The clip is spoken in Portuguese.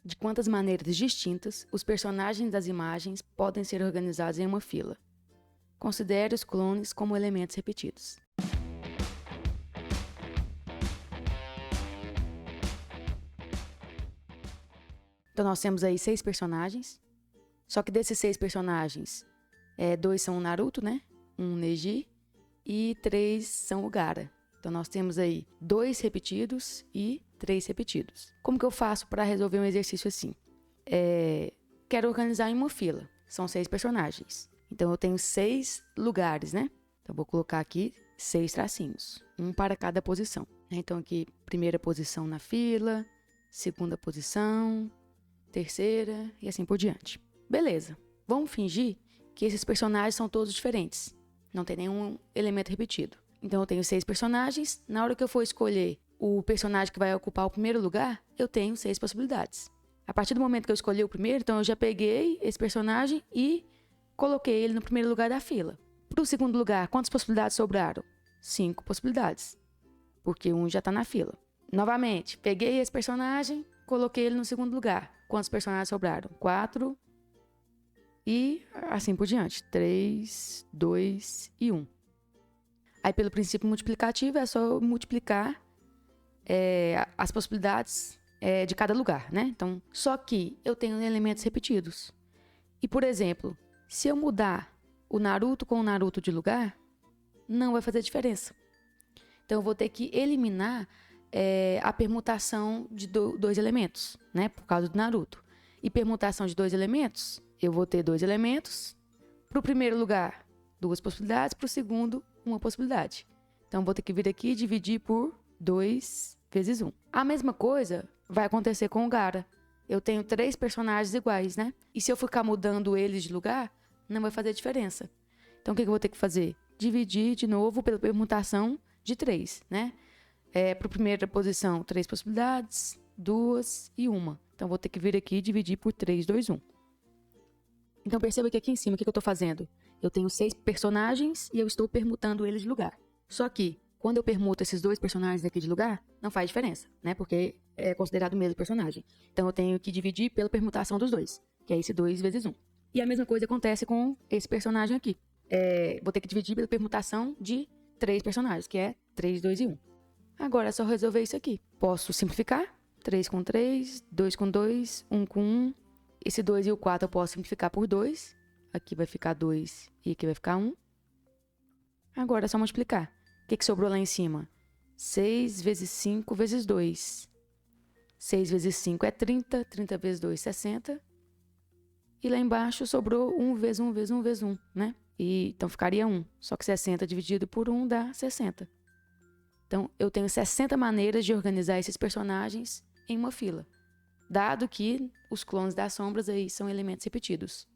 De quantas maneiras distintas os personagens das imagens podem ser organizados em uma fila? Considere os clones como elementos repetidos. Então nós temos aí 6 personagens. Só que desses 6 personagens, 2 são o Naruto, né? Um Neji e 3 são o Gaara. Então nós temos aí 2 repetidos e 3 repetidos. Como que eu faço para resolver um exercício assim? Quero organizar em uma fila. São 6 personagens. Então eu tenho 6 lugares, né? Então eu vou colocar aqui 6 tracinhos, um para cada posição. Então aqui, primeira posição na fila, segunda posição, terceira e assim por diante. Beleza, vamos fingir que esses personagens são todos diferentes. Não tem nenhum elemento repetido. Então eu tenho 6 personagens. Na hora que eu for escolher o personagem que vai ocupar o primeiro lugar, eu tenho 6 possibilidades. A partir do momento que eu escolhi o primeiro, então eu já peguei esse personagem e coloquei ele no primeiro lugar da fila. Para o segundo lugar, quantas possibilidades sobraram? 5 possibilidades, porque um já está na fila. Novamente, peguei esse personagem, coloquei ele no segundo lugar. Quantos personagens sobraram? 4 e assim por diante. 3, 2 e 1. Aí, pelo princípio multiplicativo, é só multiplicar as possibilidades de cada lugar, né? Então, só que eu tenho elementos repetidos. E, por exemplo, se eu mudar o Naruto com o Naruto de lugar, não vai fazer diferença. Então, eu vou ter que eliminar a permutação de 2 elementos, né? Por causa do Naruto. E permutação de 2 elementos, eu vou ter 2 elementos. Para o primeiro lugar, 2 possibilidades. Para o segundo, 1 possibilidade. Então, vou ter que vir aqui e dividir por 2 vezes 1. A mesma coisa vai acontecer com o Gaara. Eu tenho 3 personagens iguais, né? E se eu ficar mudando eles de lugar, não vai fazer diferença. Então, o que eu vou ter que fazer? Dividir de novo pela permutação de 3, né? Para a primeira posição, 3 possibilidades, 2 e 1. Então, vou ter que vir aqui e dividir por 3, 2, 1. Então, perceba que aqui em cima, o que eu estou fazendo? Eu tenho 6 personagens e eu estou permutando eles de lugar. Só que, quando eu permuto esses 2 personagens aqui de lugar, não faz diferença, né? Porque é considerado o mesmo personagem. Então, eu tenho que dividir pela permutação dos 2, que é esse 2 vezes 1. E a mesma coisa acontece com esse personagem aqui. Vou ter que dividir pela permutação de 3 personagens, que é 3, 2 e 1. Agora é só resolver isso aqui. Posso simplificar. 3 com 3, 2 com 2, 1 com 1. Esse 2 e o 4 eu posso simplificar por 2. Aqui vai ficar 2 e aqui vai ficar 1. Agora é só multiplicar. O que sobrou lá em cima? 6 vezes 5 vezes 2. 6 vezes 5 é 30. 30 vezes 2, 60. E lá embaixo sobrou 1 vezes 1 vezes 1 vezes 1, né? Então ficaria 1. Só que 60 dividido por 1 dá 60. Então, eu tenho 60 maneiras de organizar esses personagens em uma fila, dado que os clones das sombras aí são elementos repetidos.